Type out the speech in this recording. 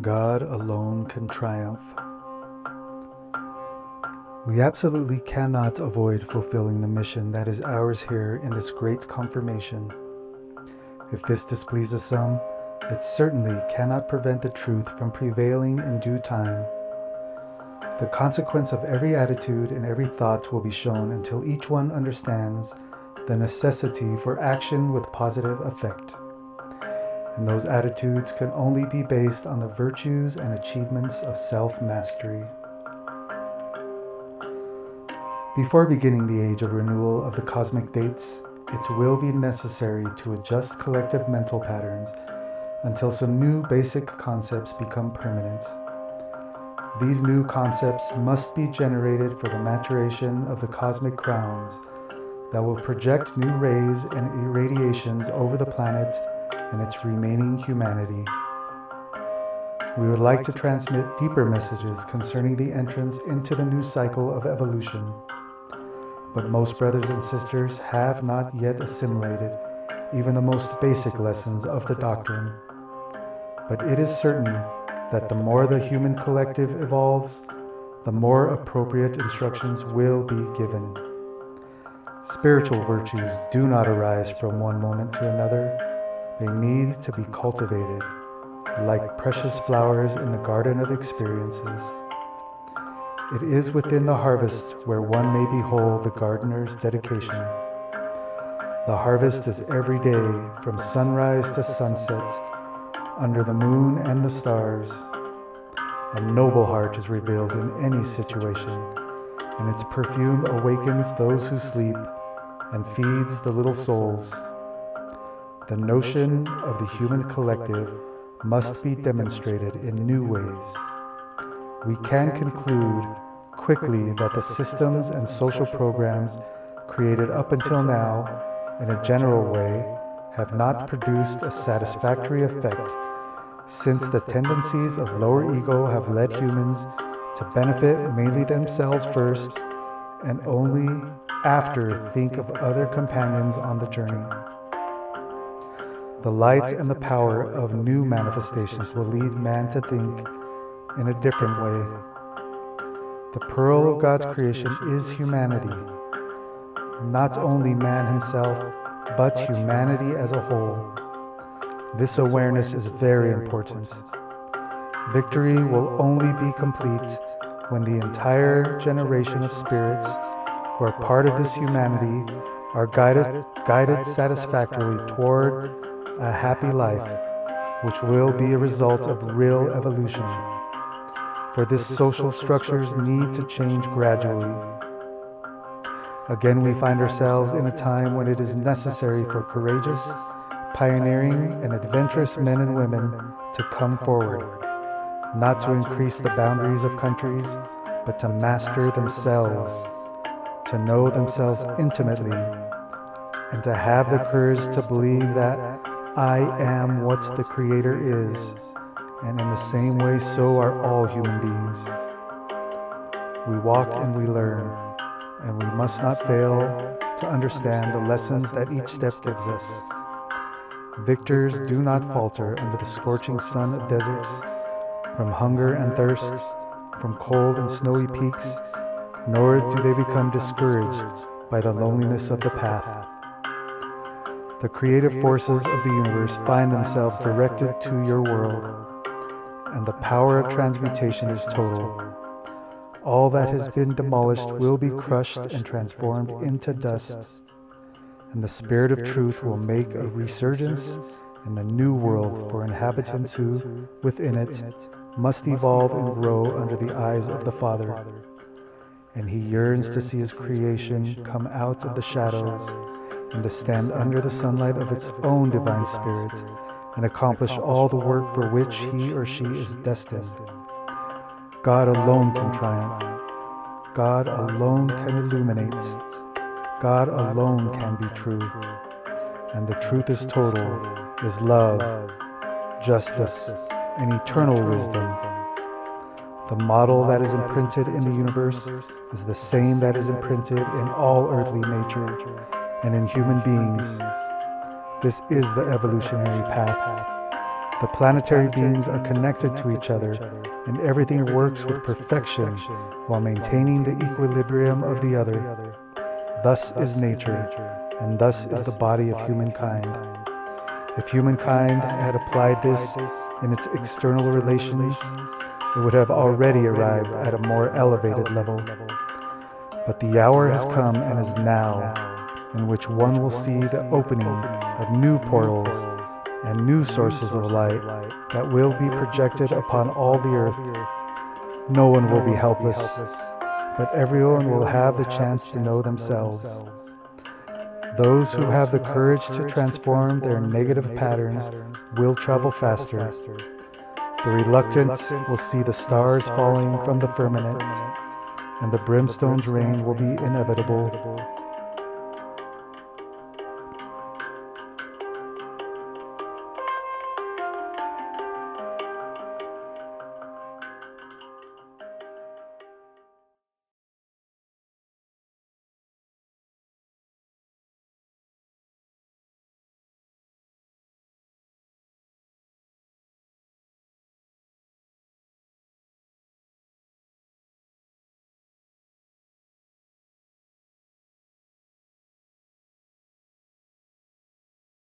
God alone can triumph. We absolutely cannot avoid fulfilling the mission that is ours here in this great confirmation. If this displeases some, it certainly cannot prevent the truth from prevailing in due time. The consequence of every attitude and every thought will be shown until each one understands the necessity for action with positive effect. And those attitudes can only be based on the virtues and achievements of self-mastery. Before beginning the age of renewal of the cosmic dates, it will be necessary to adjust collective mental patterns until some new basic concepts become permanent. These new concepts must be generated for the maturation of the cosmic crowns that will project new rays and irradiations over the planet and its remaining humanity. We would like to transmit deeper messages concerning the entrance into the new cycle of evolution. But most brothers and sisters have not yet assimilated even the most basic lessons of the doctrine. But it is certain that the more the human collective evolves, the more appropriate instructions will be given. Spiritual virtues do not arise from one moment to another. They need to be cultivated, like precious flowers in the garden of experiences. It is within the harvest where one may behold the gardener's dedication. The harvest is every day from sunrise to sunset, under the moon and the stars. A noble heart is revealed in any situation, and its perfume awakens those who sleep and feeds the little souls. The notion of the human collective must be demonstrated in new ways. We can conclude quickly that the systems and social programs created up until now, in a general way, have not produced a satisfactory effect, since the tendencies of lower ego have led humans to benefit mainly themselves first, and only after think of other companions on the journey. The light and the power of new manifestations will lead man to think in a different way. The pearl of God's creation is humanity, not only man himself, but humanity as a whole. This awareness is very important. Victory will only be complete when the entire generation of spirits who are part of this humanity are guided satisfactorily toward a happy life, which will be a result of real evolution. For this, social structures need to change gradually. Again, we find ourselves in a time when it is necessary for courageous, pioneering, and adventurous men and women to come forward, not to increase the boundaries of countries, but to master themselves, to know themselves intimately, and to have the courage to believe that I am what the Creator is, and in the same way so are all human beings. We walk and we learn, and we must not fail to understand the lessons that each step gives us. Victors do not falter under the scorching sun of deserts, from hunger and thirst, from cold and snowy peaks, nor do they become discouraged by the loneliness of the path. The creative forces of the universe find themselves directed to your world, and the power of transmutation is total. All that has been demolished will be crushed and transformed into dust, and the Spirit of Truth will make a resurgence in the new world for inhabitants who, within it, must evolve and grow under the eyes of the Father. And He yearns to see His creation come out of the shadows and to stand under the sunlight of its own divine spirit and accomplish all the work for which he or she is destined. God alone can triumph. God alone can illuminate. God alone can be true. And the truth is total, is love, justice, and eternal wisdom. The model that is imprinted in the universe is the same that is imprinted in all earthly nature and in human beings. This is the evolutionary path. The planetary beings are connected to each other, and everything works with perfection while maintaining the equilibrium of the other. Thus is nature, and thus is the body of humankind. If humankind had applied this in its external relations, it would have already arrived at a more elevated level. But the hour has come and is now, in which one will see the opening of new portals and new sources of light that will be projected upon all the earth. No one will be helpless, but everyone will have the chance to know themselves. Those who have the courage to transform their negative patterns will travel faster. The reluctant will see the stars falling from the firmament, and the brimstone's reign will be inevitable.